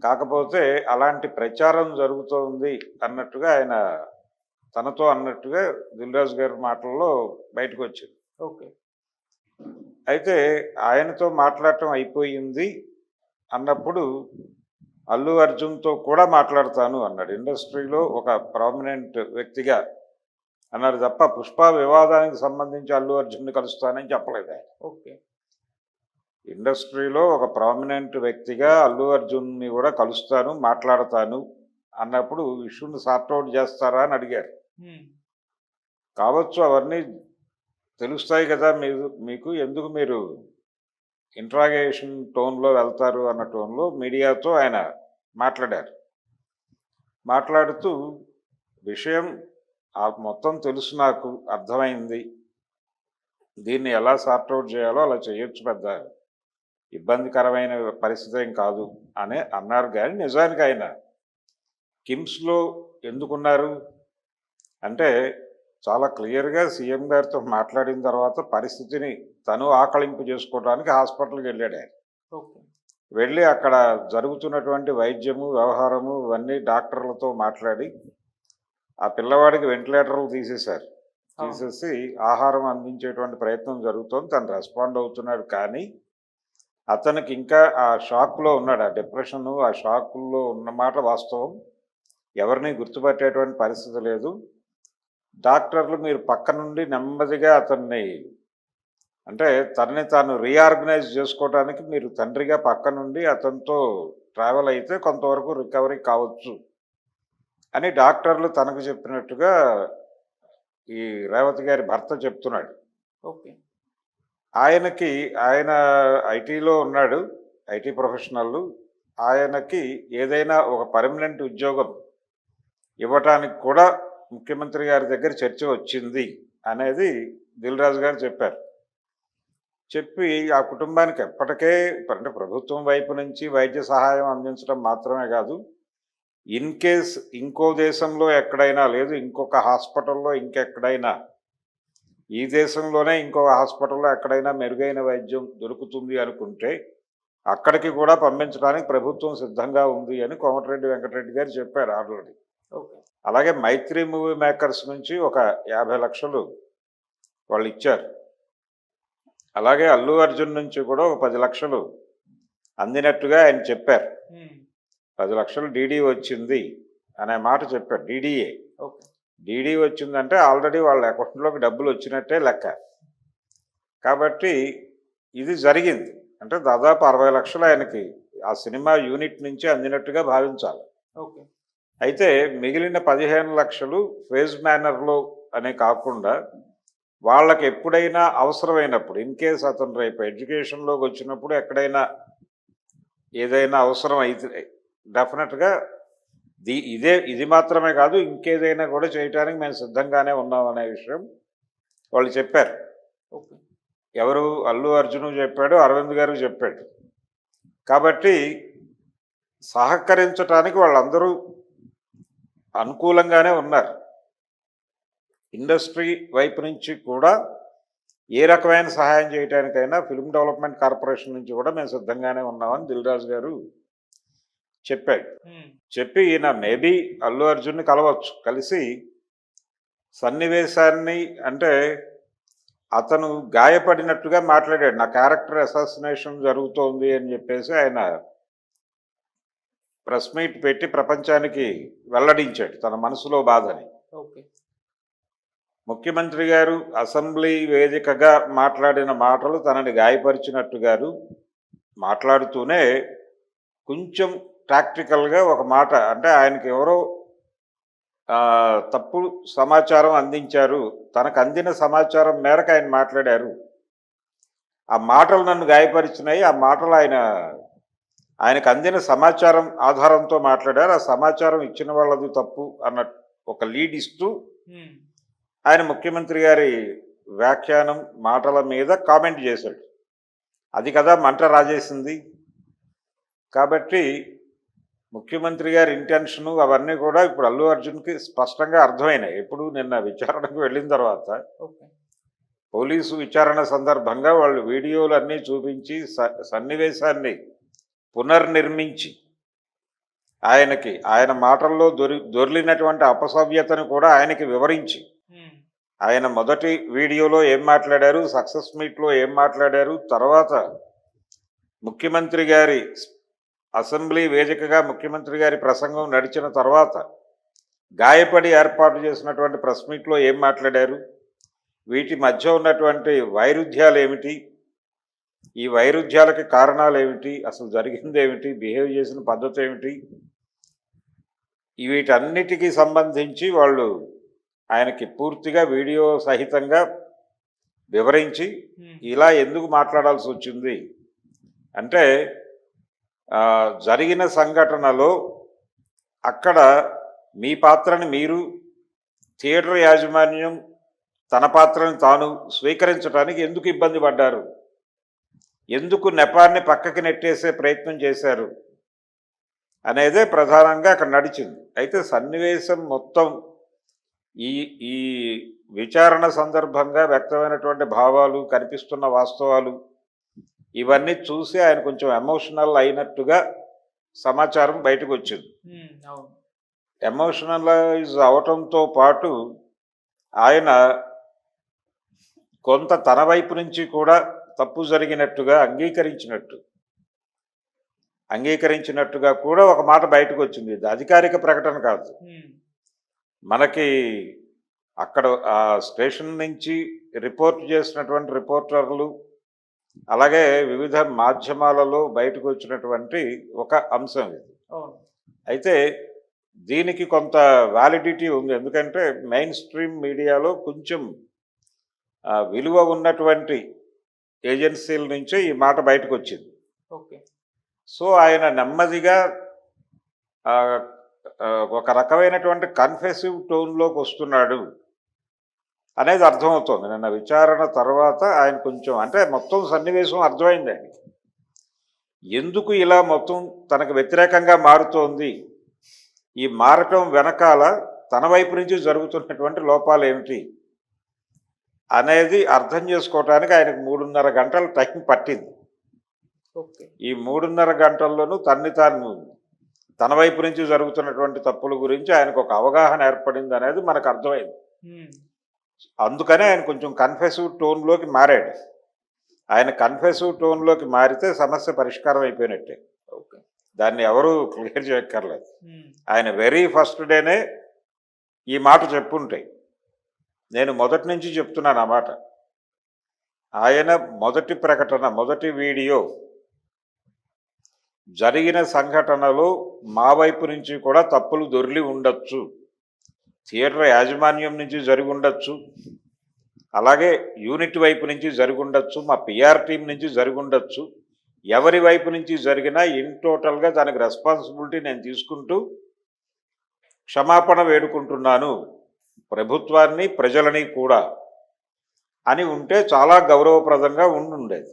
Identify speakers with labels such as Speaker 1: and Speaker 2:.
Speaker 1: కాకపోతే అలాంటి ప్రచారం జరుగుతోంది అన్నట్టుగా ఆయన తనతో అన్నట్టుగా దిల్రాజు గారి మాటల్లో బయటకు వచ్చింది.
Speaker 2: ఓకే.
Speaker 1: అయితే ఆయనతో మాట్లాడటం అయిపోయింది అన్నప్పుడు అల్లు అర్జున్తో కూడా మాట్లాడతాను అన్నాడు. ఇండస్ట్రీలో ఒక ప్రామినెంట్ వ్యక్తిగా అన్నారు తప్ప పుష్ప వివాదానికి సంబంధించి అల్లు అర్జున్ని కలుస్తానని చెప్పలేదు ఆయన.
Speaker 2: ఓకే.
Speaker 1: ఇండస్ట్రీలో ఒక ప్రామినెంట్ వ్యక్తిగా అల్లు అర్జున్ని కూడా కలుస్తాను, మాట్లాడతాను అన్నప్పుడు ఇష్యూని సార్ట్అవుట్ చేస్తారా అని అడిగారు. కావచ్చు, అవన్నీ తెలుస్తాయి కదా మీకు ఎందుకు మీరు ఇంట్రాగేషన్ టోన్లో వెళ్తారు అన్న టోన్లో మీడియాతో ఆయన మాట్లాడారు. మాట్లాడుతూ విషయం మొత్తం తెలుసు, నాకు అర్థమైంది, దీన్ని ఎలా సార్ట్అవుట్ చేయాలో అలా చేయొచ్చు, పెద్ద ఇబ్బందికరమైన పరిస్థితి ఏం కాదు అని అన్నారు. కానీ నిజానికి ఆయన కిమ్స్లో ఎందుకున్నారు అంటే చాలా క్లియర్గా సీఎం గారితో మాట్లాడిన తర్వాత పరిస్థితిని తను ఆకళింపు చేసుకోవడానికి హాస్పిటల్కి వెళ్ళాడు ఆయన. వెళ్ళి అక్కడ జరుగుతున్నటువంటి వైద్యము వ్యవహారము ఇవన్నీ డాక్టర్లతో మాట్లాడి ఆ పిల్లవాడికి వెంటిలేటర్లు తీసేసి ఆహారం అందించేటువంటి ప్రయత్నం జరుగుతోంది, తను రెస్పాండ్ అవుతున్నాడు. కానీ అతనికి ఇంకా ఆ షాక్లో ఉన్నాడు, ఆ డిప్రెషను ఆ షాకుల్లో ఉన్నమాట వాస్తవం, ఎవరిని గుర్తుపట్టేటువంటి పరిస్థితి లేదు. డాక్టర్లు మీరు పక్క నుండి నెమ్మదిగా అతన్ని అంటే తనని తాను రీఆర్గనైజ్ చేసుకోవడానికి మీరు తండ్రిగా పక్క నుండి అతనితో ట్రావెల్ అయితే కొంతవరకు రికవరీ కావచ్చు అని డాక్టర్లు తనకు చెప్పినట్టుగా ఈ రేవతి గారి భర్త చెప్తున్నాడు.
Speaker 2: ఓకే.
Speaker 1: ఆయన ఐటీలో ఉన్నాడు, ఐటీ ప్రొఫెషనల్. ఆయనకి ఏదైనా ఒక పర్మనెంట్ ఉద్యోగం ఇవ్వటానికి కూడా ముఖ్యమంత్రి గారి దగ్గర చర్చ వచ్చింది అనేది దిల్రాజు గారు చెప్పారు. చెప్పి ఆ కుటుంబానికి ఎప్పటికే అంటే ప్రభుత్వం వైపు నుంచి వైద్య సహాయం అందించడం మాత్రమే కాదు, ఇన్ కేస్ ఇంకో దేశంలో ఎక్కడైనా లేదు ఇంకొక హాస్పిటల్లో ఇంకెక్కడైనా ఈ దేశంలోనే ఇంకొక హాస్పిటల్లో ఎక్కడైనా మెరుగైన వైద్యం దొరుకుతుంది అనుకుంటే అక్కడికి కూడా పంపించడానికి ప్రభుత్వం సిద్ధంగా ఉంది అని కోమటిరెడ్డి వెంకటరెడ్డి గారు చెప్పారు ఆల్రెడీ. అలాగే మైత్రి మూవీ మేకర్స్ నుంచి ఒక 50 లక్షలు వాళ్ళు ఇచ్చారు. అలాగే అల్లు అర్జున్ నుంచి కూడా ఒక 10 లక్షలు అందినట్టుగా ఆయన చెప్పారు. 10 లక్షలు డీడీ వచ్చింది అనే మాట చెప్పారు. డీడీ వచ్చిందంటే ఆల్రెడీ వాళ్ళ అకౌంట్లోకి డబ్బులు వచ్చినట్టే లెక్క. కాబట్టి ఇది జరిగింది అంటే దాదాపు 60 లక్షలు ఆయనకి ఆ సినిమా యూనిట్ నుంచి అందినట్టుగా భావించాలి. అయితే మిగిలిన 15 లక్షలు ఫేజ్ మేనర్లో అనే కాకుండా వాళ్ళకి ఎప్పుడైనా అవసరమైనప్పుడు ఇన్ కేస్ అతను రేపు ఎడ్యుకేషన్లోకి వచ్చినప్పుడు ఎక్కడైనా ఏదైనా అవసరం అయితే డెఫినెట్గా ఇది మాత్రమే కాదు ఇంకేదైనా కూడా చేయటానికి మేము సిద్ధంగానే ఉన్నాం అనే విషయం వాళ్ళు చెప్పారు. ఎవరు అల్లు అర్జున్ చెప్పాడు, అరవింద్ గారు చెప్పాడు. కాబట్టి సహకరించడానికి వాళ్ళందరూ అనుకూలంగానే ఉన్నారు. ఇండస్ట్రీ వైపు నుంచి కూడా ఏ రకమైన సహాయం చేయడానికైనా ఫిల్మ్ డెవలప్మెంట్ కార్పొరేషన్ నుంచి కూడా మేము సిద్ధంగానే ఉన్నామని దిల్రాజు గారు చెప్పాడు. చెప్పి ఈయన మేబీ అల్లు అర్జున్ని కలవచ్చు, కలిసి సన్నివేశాన్ని అంటే అతను గాయపడినట్టుగా మాట్లాడాడు. నా క్యారెక్టర్ అసాసినేషన్ జరుగుతోంది అని చెప్పేసి ఆయన ప్రెస్ మీట్ పెట్టి ప్రపంచానికి వెల్లడించాడు తన మనసులో బాధని. ముఖ్యమంత్రి గారు అసెంబ్లీ వేదికగా మాట్లాడిన మాటలు తనని గాయపరిచినట్టుగారు మాట్లాడుతూనే కొంచెం ప్రాక్టికల్గా ఒక మాట అంటే ఆయనకి ఎవరో తప్పుడు సమాచారం అందించారు, తనకు అందిన సమాచారం మేరకు ఆయన మాట్లాడారు, ఆ మాటలు నన్ను గాయపరిచినాయి, ఆ మాటలు ఆయనకు అందిన సమాచారం ఆధారంతో మాట్లాడారు, ఆ సమాచారం ఇచ్చిన వాళ్ళది తప్పు అన్న ఒక లీడ్ ఇస్తూ ఆయన ముఖ్యమంత్రి గారి వ్యాఖ్యానం మాటల మీద కామెంట్ చేశాడు. అది కదా మంట రాజేసింది. కాబట్టి ముఖ్యమంత్రి గారి ఇంటెన్షను అవన్నీ కూడా ఇప్పుడు అల్లు అర్జున్కి స్పష్టంగా అర్థమైనాయి. ఎప్పుడు నిన్న విచారణకు వెళ్ళిన తర్వాత పోలీసు విచారణ సందర్భంగా వాళ్ళు వీడియోలు అన్నీ చూపించి సన్నివేశాన్ని పునర్నిర్మించి ఆయన మాటల్లో దొర్లినటువంటి అపసవ్యతను కూడా ఆయనకి వివరించి ఆయన మొదటి వీడియోలో ఏం మాట్లాడారు, సక్సెస్ మీట్లో ఏం మాట్లాడారు, తర్వాత ముఖ్యమంత్రి గారి అసెంబ్లీ వేదికగా ముఖ్యమంత్రి గారి ప్రసంగం నడిచిన తర్వాత గాయపడి ఏర్పాటు చేసినటువంటి ప్రెస్ మీట్లో ఏం మాట్లాడారు, వీటి మధ్య ఉన్నటువంటి వైరుధ్యాలు ఏమిటి, ఈ వైరుధ్యాలకి కారణాలు ఏమిటి, అసలు జరిగింది ఏమిటి, బిహేవ్ చేసిన పద్ధతి ఏమిటి, వీటన్నిటికీ సంబంధించి వాళ్ళు ఆయనకి పూర్తిగా వీడియో సహితంగా వివరించి ఇలా ఎందుకు మాట్లాడాల్సి వచ్చింది అంటే జరిగిన సంఘటనలో అక్కడ మీ పాత్రని మీరు, థియేటర్ యాజమాన్యం తన పాత్రని తాను స్వీకరించడానికి ఎందుకు ఇబ్బంది పడ్డారు, ఎందుకు నెపాన్ని పక్కకి నెట్టేసే ప్రయత్నం చేశారు అనేదే ప్రధానంగా అక్కడ నడిచింది. అయితే సన్నివేశం మొత్తం ఈ విచారణ సందర్భంగా వ్యక్తమైనటువంటి భావాలు, కనిపిస్తున్న వాస్తవాలు ఇవన్నీ చూసి ఆయన కొంచెం ఎమోషనల్ అయినట్టుగా సమాచారం బయటకు వచ్చింది. ఎమోషనలైజ్ అవటంతో పాటు ఆయన కొంత తన వైపు నుంచి కూడా తప్పు జరిగినట్టుగా అంగీకరించినట్టుగా కూడా ఒక మాట బయటకు వచ్చింది. ఇది అధికారిక ప్రకటన కాదు. మనకి అక్కడ ఆ స్టేషన్ నుంచి రిపోర్ట్ చేసినటువంటి రిపోర్టర్లు, అలాగే వివిధ మాధ్యమాలలో బయటకు వచ్చినటువంటి ఒక అంశం ఇది. అయితే దీనికి కొంత వ్యాలిడిటీ ఉంది. ఎందుకంటే మెయిన్ స్ట్రీమ్ మీడియాలో కొంచెం విలువ ఉన్నటువంటి ఏజెన్సీల నుంచే ఈ మాట బయటకు వచ్చింది. సో ఆయన నెమ్మదిగా ఒక రకమైనటువంటి కన్ఫెసివ్ టోన్లోకి వస్తున్నాడు అనేది అర్థమవుతోంది. నిన్న విచారణ తర్వాత ఆయన కొంచెం అంటే మొత్తం సన్నివేశం అర్థమైంది ఆయనకి. ఎందుకు ఇలా మొత్తం తనకు వ్యతిరేకంగా మారుతోంది, ఈ మారటం వెనకాల తన వైపు నుంచి జరుగుతున్నటువంటి లోపాలు ఏమిటి అనేది అర్థం చేసుకోవటానికి ఆయనకు 3.5 గంటల టైం పట్టింది. ఈ 3.5 గంటల్లోనూ తన వైపు నుంచి జరుగుతున్నటువంటి తప్పుల గురించి ఆయనకు ఒక అవగాహన ఏర్పడింది అనేది మనకు అర్థమైంది. అందుకనే ఆయన కొంచెం కన్ఫెసివ్ టోన్లోకి మారాడు. ఆయన కన్ఫెసివ్ టోన్లోకి మారితే సమస్య పరిష్కారం అయిపోయినట్టే. దాన్ని ఎవరు క్లియర్ చేయక్కర్లేదు. ఆయన వెరీ ఫస్ట్ డేనే ఈ మాట చెప్పుంటాయి. నేను మొదటి నుంచి చెప్తున్నాను ఆ మాట. ఆయన మొదటి ప్రకటన, మొదటి వీడియో జరిగిన సంఘటనలో మా వైపు నుంచి కూడా తప్పులు దొర్లి ఉండొచ్చు, థియేటర్ యాజమాన్యం నుంచి జరిగి ఉండొచ్చు, అలాగే యూనిట్ వైపు నుంచి జరిగి ఉండొచ్చు, మా పిఆర్ టీం నుంచి జరిగి ఉండొచ్చు, ఎవరి వైపు నుంచి జరిగినా ఇన్ టోటల్గా దానికి రెస్పాన్సిబిలిటీ నేను తీసుకుంటూ క్షమాపణ వేడుకుంటున్నాను ప్రభుత్వాన్ని, ప్రజలని కూడా అని ఉంటే చాలా గౌరవప్రదంగా ఉండేది.